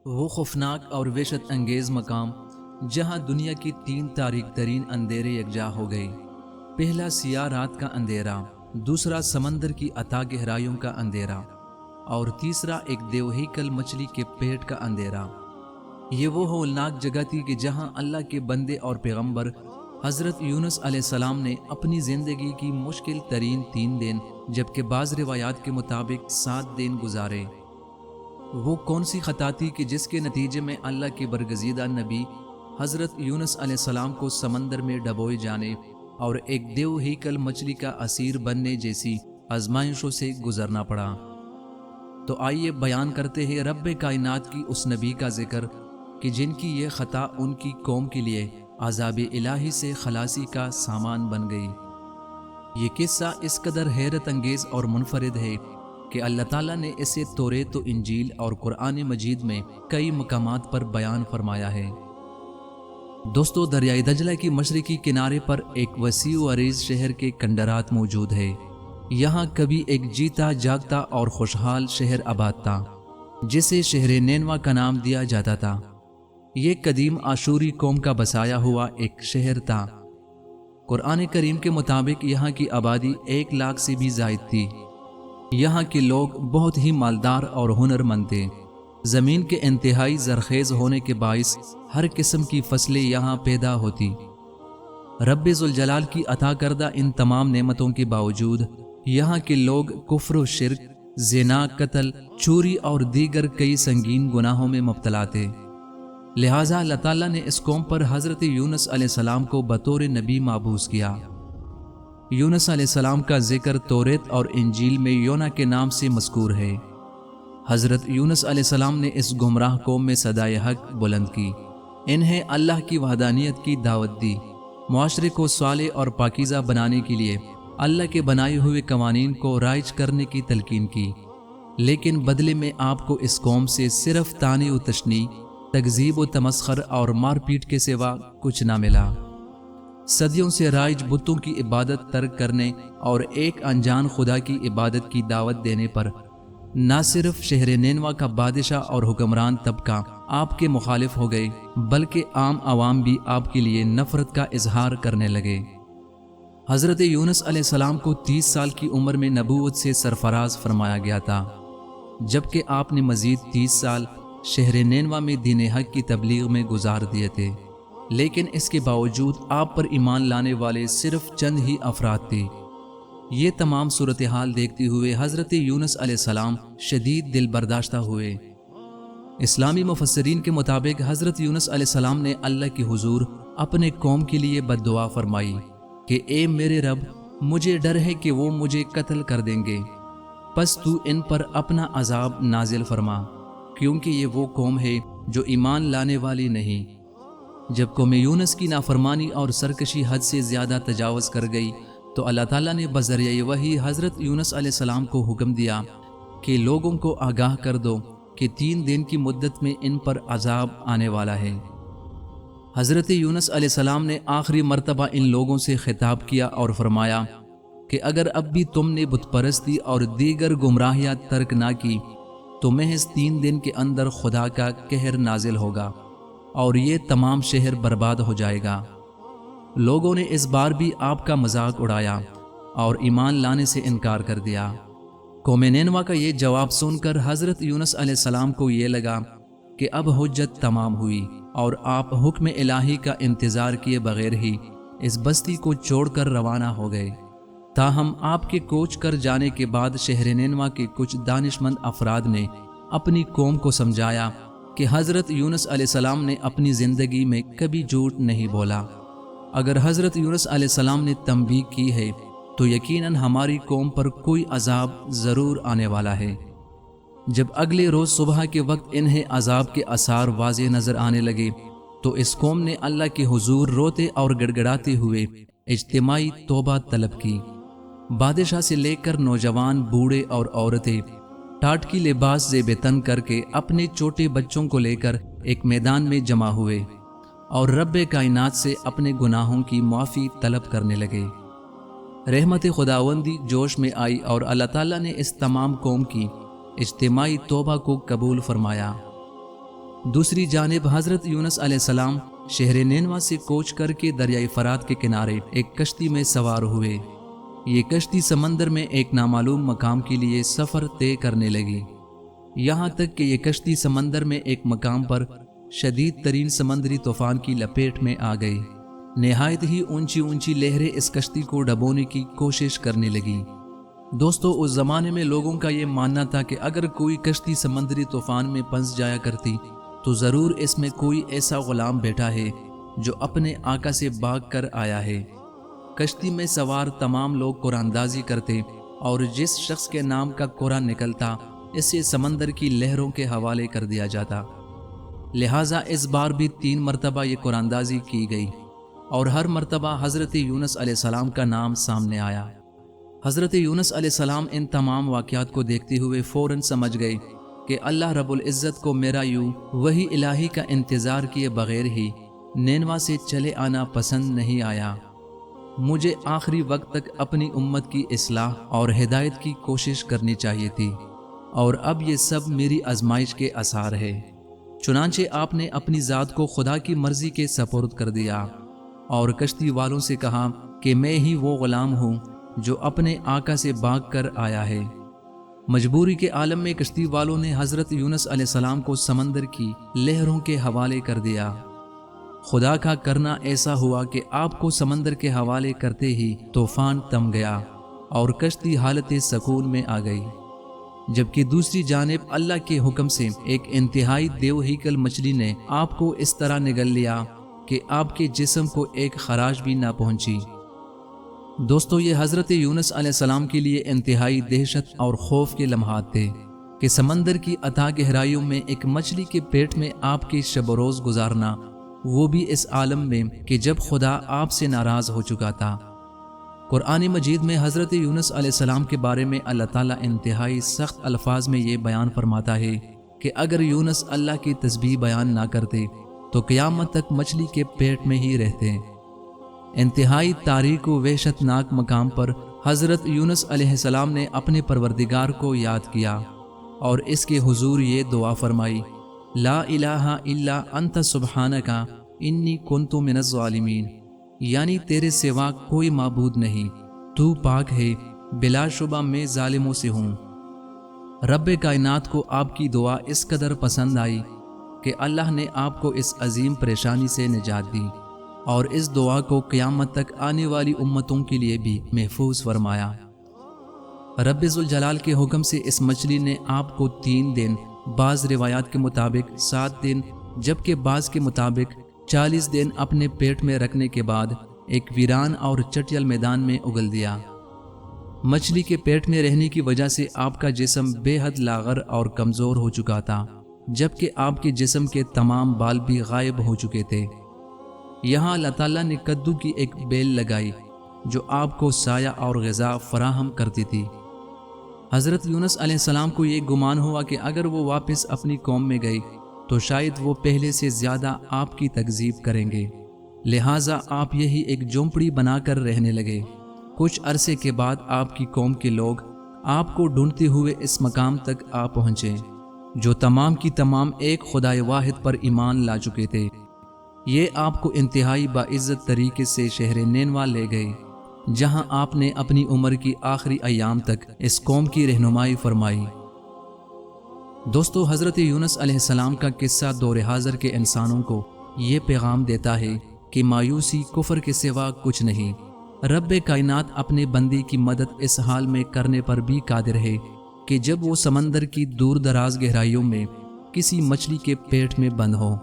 وہ خوفناک اور وحشت انگیز مقام جہاں دنیا کی 3 تاریک ترین اندھیرے یکجا ہو گئے۔ پہلا سیاہ رات کا اندھیرا، دوسرا سمندر کی اتھاہ گہرائیوں کا اندھیرا، اور تیسرا ایک دیوہیکل مچھلی کے پیٹ کا اندھیرا۔ یہ وہ ہولناک جگہ تھی کہ جہاں اللہ کے بندے اور پیغمبر حضرت یونس علیہ السلام نے اپنی زندگی کی مشکل ترین 3 دن جبکہ بعض روایات کے مطابق 7 دن گزارے۔ وہ کون سی خطا تھی کہ جس کے نتیجے میں اللہ کے برگزیدہ نبی حضرت یونس علیہ السلام کو سمندر میں ڈبوئے جانے اور ایک دیو ہیکل مچھلی کا اسیر بننے جیسی آزمائشوں سے گزرنا پڑا؟ تو آئیے بیان کرتے ہیں رب کائنات کی اس نبی کا ذکر کہ جن کی یہ خطا ان کی قوم کے لیے عذاب الہی سے خلاصی کا سامان بن گئی۔ یہ قصہ اس قدر حیرت انگیز اور منفرد ہے کہ اللہ تعالیٰ نے اسے توریت و انجیل اور قرآن مجید میں کئی مقامات پر بیان فرمایا ہے۔ دوستو، دریائے دجلہ کی مشرقی کنارے پر ایک وسیع و عریض شہر کے کنڈرات موجود ہے۔ یہاں کبھی ایک جیتا جاگتا اور خوشحال شہر آباد تھا جسے شہر نینوا کا نام دیا جاتا تھا۔ یہ قدیم آشوری قوم کا بسایا ہوا ایک شہر تھا۔ قرآن کریم کے مطابق یہاں کی آبادی 1 لاکھ سے بھی زائد تھی۔ یہاں کے لوگ بہت ہی مالدار اور ہنرمند تھے۔ زمین کے انتہائی زرخیز ہونے کے باعث ہر قسم کی فصلیں یہاں پیدا ہوتی۔ رب ذوالجلال کی عطا کردہ ان تمام نعمتوں کے باوجود یہاں کے لوگ کفر و شرک، زنا، قتل، چوری اور دیگر کئی سنگین گناہوں میں مبتلا تھے۔ لہٰذا اللہ تعالیٰ نے اس قوم پر حضرت یونس علیہ السلام کو بطور نبی مبعوث کیا۔ یونس علیہ السلام کا ذکر توریت اور انجیل میں یونا کے نام سے مذکور ہے۔ حضرت یونس علیہ السلام نے اس گمراہ قوم میں صدائے حق بلند کی، انہیں اللہ کی وحدانیت کی دعوت دی، معاشرے کو صالح اور پاکیزہ بنانے کے لیے اللہ کے بنائے ہوئے قوانین کو رائج کرنے کی تلقین کی، لیکن بدلے میں آپ کو اس قوم سے صرف طعنے و تشنیع، تکذیب و تمسخر اور مار پیٹ کے سوا کچھ نہ ملا۔ صدیوں سے رائج بتوں کی عبادت ترک کرنے اور ایک انجان خدا کی عبادت کی دعوت دینے پر نہ صرف شہر نینوا کا بادشاہ اور حکمران طبقہ آپ کے مخالف ہو گئے بلکہ عام عوام بھی آپ کے لیے نفرت کا اظہار کرنے لگے۔ حضرت یونس علیہ السلام کو 30 سال کی عمر میں نبوت سے سرفراز فرمایا گیا تھا، جبکہ آپ نے مزید 30 سال شہر نینوا میں دین حق کی تبلیغ میں گزار دیے تھے، لیکن اس کے باوجود آپ پر ایمان لانے والے صرف چند ہی افراد تھے۔ یہ تمام صورتحال دیکھتے ہوئے حضرت یونس علیہ السلام شدید دل برداشتہ ہوئے۔ اسلامی مفسرین کے مطابق حضرت یونس علیہ السلام نے اللہ کے حضور اپنے قوم کے لیے بد دعا فرمائی کہ اے میرے رب، مجھے ڈر ہے کہ وہ مجھے قتل کر دیں گے، پس تو ان پر اپنا عذاب نازل فرما، کیونکہ یہ وہ قوم ہے جو ایمان لانے والی نہیں۔ جب قوم یونس کی نافرمانی اور سرکشی حد سے زیادہ تجاوز کر گئی تو اللہ تعالیٰ نے بذریعہ وحی حضرت یونس علیہ السلام کو حکم دیا کہ لوگوں کو آگاہ کر دو کہ 3 دن کی مدت میں ان پر عذاب آنے والا ہے۔ حضرت یونس علیہ السلام نے آخری مرتبہ ان لوگوں سے خطاب کیا اور فرمایا کہ اگر اب بھی تم نے بت پرستی اور دیگر گمراہیاں ترک نہ کی تو محض 3 دن کے اندر خدا کا قہر نازل ہوگا اور یہ تمام شہر برباد ہو جائے گا۔ لوگوں نے اس بار بھی آپ کا مذاق اڑایا اور ایمان لانے سے انکار کر دیا۔ قوم نینوا کا یہ جواب سن کر حضرت یونس علیہ السلام کو یہ لگا کہ اب حجت تمام ہوئی اور آپ حکم الہی کا انتظار کیے بغیر ہی اس بستی کو چھوڑ کر روانہ ہو گئے۔ تاہم آپ کے کوچ کر جانے کے بعد شہر نینوا کے کچھ دانشمند افراد نے اپنی قوم کو سمجھایا کہ حضرت یونس علیہ السلام نے اپنی زندگی میں کبھی جھوٹ نہیں بولا۔ اگر حضرت یونس علیہ السلام نے تنبیہ کی ہے تو یقیناً ہماری قوم پر کوئی عذاب ضرور آنے والا ہے۔ جب اگلے روز صبح کے وقت انہیں عذاب کے آثار واضح نظر آنے لگے تو اس قوم نے اللہ کے حضور روتے اور گڑگڑاتے ہوئے اجتماعی توبہ طلب کی۔ بادشاہ سے لے کر نوجوان، بوڑھے اور عورتیں ٹاٹ کی لباس زیب تن کر کے اپنے چھوٹے بچوں کو لے کر ایک میدان میں جمع ہوئے اور رب کائنات سے اپنے گناہوں کی معافی طلب کرنے لگے۔ رحمت خداوندی جوش میں آئی اور اللہ تعالیٰ نے اس تمام قوم کی اجتماعی توبہ کو قبول فرمایا۔ دوسری جانب حضرت یونس علیہ السلام شہر نینوا سے کوچ کر کے دریائے فرات کے کنارے ایک کشتی میں سوار ہوئے۔ یہ کشتی سمندر میں ایک نامعلوم مقام کے لیے سفر طے کرنے لگی، یہاں تک کہ یہ کشتی سمندر میں ایک مقام پر شدید ترین سمندری طوفان کی لپیٹ میں آ گئی۔ نہایت ہی اونچی اونچی لہریں اس کشتی کو ڈبونے کی کوشش کرنے لگی۔ دوستو، اس زمانے میں لوگوں کا یہ ماننا تھا کہ اگر کوئی کشتی سمندری طوفان میں پھنس جایا کرتی تو ضرور اس میں کوئی ایسا غلام بیٹھا ہے جو اپنے آقا سے بھاگ کر آیا ہے۔ کشتی میں سوار تمام لوگ قرآن اندازی کرتے اور جس شخص کے نام کا قرآن نکلتا اسے سمندر کی لہروں کے حوالے کر دیا جاتا۔ لہٰذا اس بار بھی 3 مرتبہ یہ قرآن اندازی کی گئی اور ہر مرتبہ حضرت یونس علیہ السلام کا نام سامنے آیا۔ حضرت یونس علیہ السلام ان تمام واقعات کو دیکھتے ہوئے فوراً سمجھ گئے کہ اللہ رب العزت کو میرا یوں وہی الہی کا انتظار کیے بغیر ہی نینوا سے چلے آنا پسند نہیں آیا۔ مجھے آخری وقت تک اپنی امت کی اصلاح اور ہدایت کی کوشش کرنی چاہیے تھی، اور اب یہ سب میری آزمائش کے آثار ہے۔ چنانچہ آپ نے اپنی ذات کو خدا کی مرضی کے سپرد کر دیا اور کشتی والوں سے کہا کہ میں ہی وہ غلام ہوں جو اپنے آقا سے بھاگ کر آیا ہے۔ مجبوری کے عالم میں کشتی والوں نے حضرت یونس علیہ السلام کو سمندر کی لہروں کے حوالے کر دیا۔ خدا کا کرنا ایسا ہوا کہ آپ کو سمندر کے حوالے کرتے ہی طوفان تھم گیا اور کشتی حالت سکون میں آ گئی، جبکہ دوسری جانب اللہ کے حکم سے ایک انتہائی دیو ہیکل مچھلی نے آپ کو اس طرح نگل لیا کہ آپ کے جسم کو ایک خراش بھی نہ پہنچی۔ دوستو، یہ حضرت یونس علیہ السلام کے لیے انتہائی دہشت اور خوف کے لمحات تھے کہ سمندر کی اتھاہ گہرائیوں میں ایک مچھلی کے پیٹ میں آپ کے شب و روز گزارنا، وہ بھی اس عالم میں کہ جب خدا آپ سے ناراض ہو چکا تھا۔ قرآن مجید میں حضرت یونس علیہ السلام کے بارے میں اللہ تعالیٰ انتہائی سخت الفاظ میں یہ بیان فرماتا ہے کہ اگر یونس اللہ کی تسبیح بیان نہ کرتے تو قیامت تک مچھلی کے پیٹ میں ہی رہتے۔ انتہائی تاریک و وحشت ناک مقام پر حضرت یونس علیہ السلام نے اپنے پروردگار کو یاد کیا اور اس کے حضور یہ دعا فرمائی، لا الہ الا انت سبحانک انی کنت من الظالمین، یعنی تیرے سوا کوئی معبود نہیں، تو پاک ہے، بلا شبہ میں ظالموں سے ہوں۔ رب کائنات کو آپ کی دعا اس قدر پسند آئی کہ اللہ نے آپ کو اس عظیم پریشانی سے نجات دی اور اس دعا کو قیامت تک آنے والی امتوں کے لیے بھی محفوظ فرمایا۔ رب ذوالجلال کے حکم سے اس مچھلی نے آپ کو 3 دن، بعض روایات کے مطابق 7 دن، جبکہ بعض کے مطابق 40 دن اپنے پیٹ میں رکھنے کے بعد ایک ویران اور چٹیل میدان میں اگل دیا۔ مچھلی کے پیٹ میں رہنے کی وجہ سے آپ کا جسم بے حد لاغر اور کمزور ہو چکا تھا، جبکہ آپ کے جسم کے تمام بال بھی غائب ہو چکے تھے۔ یہاں اللہ تعالیٰ نے کدو کی ایک بیل لگائی جو آپ کو سایہ اور غذا فراہم کرتی تھی۔ حضرت یونس علیہ السلام کو یہ گمان ہوا کہ اگر وہ واپس اپنی قوم میں گئے تو شاید وہ پہلے سے زیادہ آپ کی تکذیب کریں گے، لہٰذا آپ یہی ایک جھونپڑی بنا کر رہنے لگے۔ کچھ عرصے کے بعد آپ کی قوم کے لوگ آپ کو ڈھونڈتے ہوئے اس مقام تک آ پہنچے جو تمام کی تمام ایک خدائے واحد پر ایمان لا چکے تھے۔ یہ آپ کو انتہائی باعزت طریقے سے شہر نینوا لے گئے، جہاں آپ نے اپنی عمر کی آخری ایام تک اس قوم کی رہنمائی فرمائی۔ دوستو، حضرت یونس علیہ السلام کا قصہ دور حاضر کے انسانوں کو یہ پیغام دیتا ہے کہ مایوسی کفر کے سوا کچھ نہیں۔ رب کائنات اپنے بندے کی مدد اس حال میں کرنے پر بھی قادر ہے کہ جب وہ سمندر کی دور دراز گہرائیوں میں کسی مچھلی کے پیٹ میں بند ہو۔